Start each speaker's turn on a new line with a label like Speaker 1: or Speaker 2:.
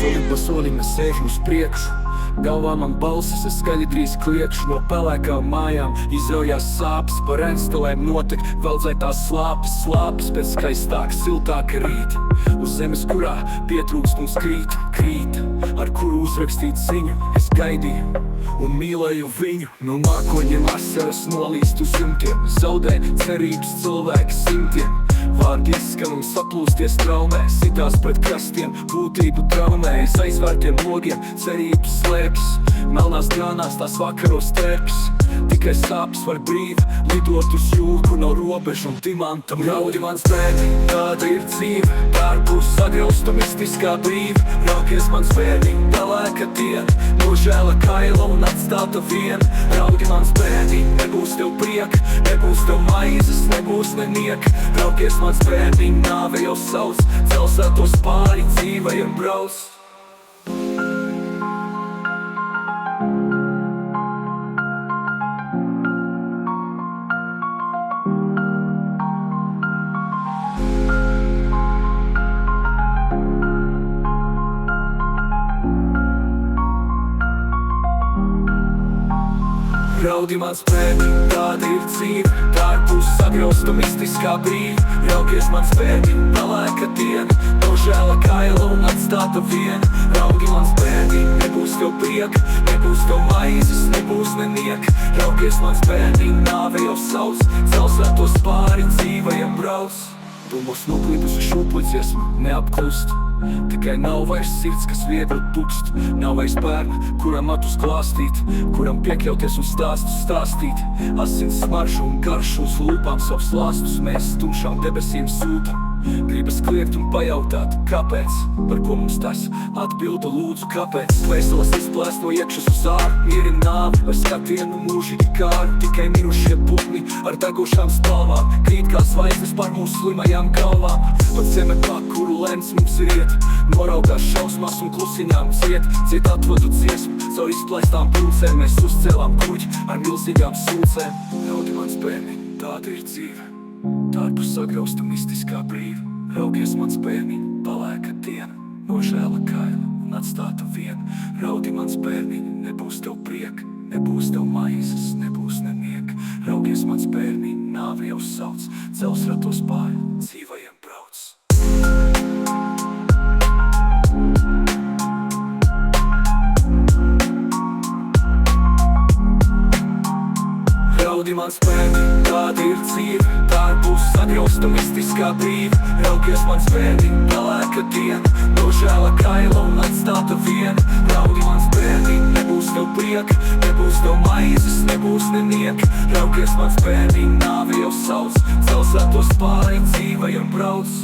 Speaker 1: Solim pa solim es ēžu uz priekšu, galvā man balsis, es skaļi drīz kliekšu. No pelēkām mājām izraujās sāpes, par enstelēm notek veldzētās slāpes. Slāpes pēc skaistāka, siltāka rīta, uz zemes, kurā pietrūkst mums krīt, ar kuru uzrakstīt ziņu. Es gaidīju un mīlēju viņu, no mākoņiem asaras nolīst uz jumtiem. Zaudē cerības cilvēki simtiem, vārdi izskan un saplūsties traumē. Sitās pret krastiem, būtību traumējas, aizvērtiem logiem cerības slēpjas. Melnās grānās tās vakaros tērpjas, tikai sāpes var brīvi lidot uz jūru, kur nav robežu un dimantam. Raudi mans bērni, tāda ir dzīve, ārpus sagrausta mistiskā brīva. Raukies mans bērni, pelēka diena, nožēla kaila un atstāta viena. Raudi mans bērni, nebūs tev prieka, nebūs tev maizes, nebūs nenieka. Raukies mans bērni, nāve jau sauc, celsētos pāri dzīvai un brauc. Raudi mans bērni, tāda ir dzīve, ārpus sagrausta mistiskā brīva. Raukies mans bērni, pelēka diena, nožēla kaila un atstāta viena. Raudi mans bērni, nebūs tev prieka, nebūs tev maizes, nebūs nenieka. Raukies mans bērni, nāve jau sauc, celsētos pāri dzīvai un brauc. Dūmos noklīdusi šūpuļu dziesmu neapklust, tikai nav vairs sirds, kas viegli pukst. Nav vairs bērna, kuram matus klāstīt, kuram piekļauties un stāstus stāstīt. Asins smaržu un garšu uz lūpām savus lāstus mēs tumšām debesīm sūtam. Gribas kliegt un pajautāt, kāpēc, par ko mums tas? Atbildu lūdzu, kāpēc? Vēseles izplēst no iekšas uz āru, mierina nāvi, ar skatienu mūžīgi kāru. Tikai mirušie putni ar degušām spalvām krīt kā zvaigznes par mūsu slimajām galvām. Pat zeme, pa kuru lemts mums iet, noraugās šausmās un klusiņām ciet atvadu dziesmu. Caur izplēstām pulcēm mēs uzcēlām kuģi ar milzīgām sūcēm. Raudi mans bērni, tāda ir dzīve, ārpus sagrausta mistiskā brīva. Raukies mans bērni, pelēka diena, nožēla kaila un atstāta viena. Raudi mans bērni, nebūs tev prieka, nebūs tev maizes, nebūs nenieka. Raukies mans bērni, nāve jau sauc, cels ratos pāri dzīvai un brauc. Raudi mans bērni, tāda ir dzīve, ārpus sagrausta mistiskā brīva. Raukies mans bērni, pelēka diena, nožēla kaila un atstāta viena. Raudi mans bērni, nebūs tev prieka, nebūs tev maizes, nebūs nenieka. Raukies mans bērni, nāve jau sauc, celsētos pāri dzīvai un brauc.